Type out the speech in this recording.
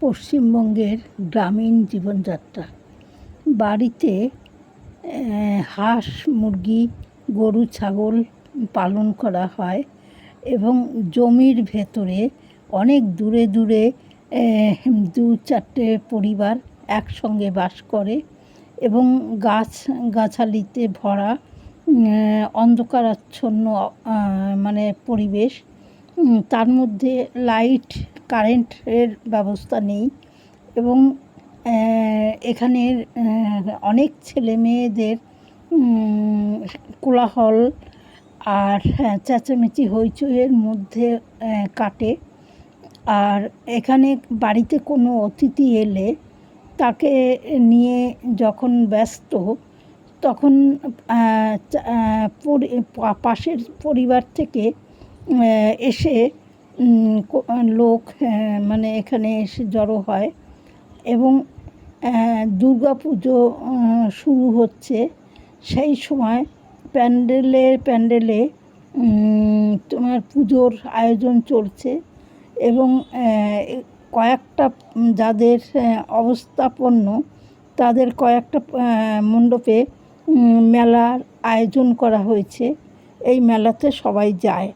পশ্চিমবঙ্গের গ্রামীণ জীবনযাত্রা। বাড়িতে হাঁস, মুরগি, গরু, ছাগল পালন করা হয় এবং জমির ভেতরে অনেক দূরে দূরে 2-4টে পরিবার একসঙ্গে বাস করে এবং গাছগাছালিতে ভরা অন্ধকারাচ্ছন্ন মানে পরিবেশ। তার মধ্যে লাইট, কারেন্টের ব্যবস্থা নেই এবং এখানের অনেক ছেলেমেয়েদের কোলাহল আর চেঁচামেচি হইচইয়ের মধ্যে কাটে। আর এখানে বাড়িতে কোনো অতিথি এলে তাকে নিয়ে যখন ব্যস্ত, তখন পাশের পরিবার থেকে এসে লোক মানে এখানে এসে জড়ো হয় এবং দুর্গাপুজো শুরু হচ্ছে। সেই সময় প্যান্ডেলে তোমার পুজোর আয়োজন চলছে এবং কয়েকটা যাদের অবস্থাপন্ন তাদের কয়েকটা মণ্ডপে মেলার আয়োজন করা হয়েছে। এই মেলাতে সবাই যায়।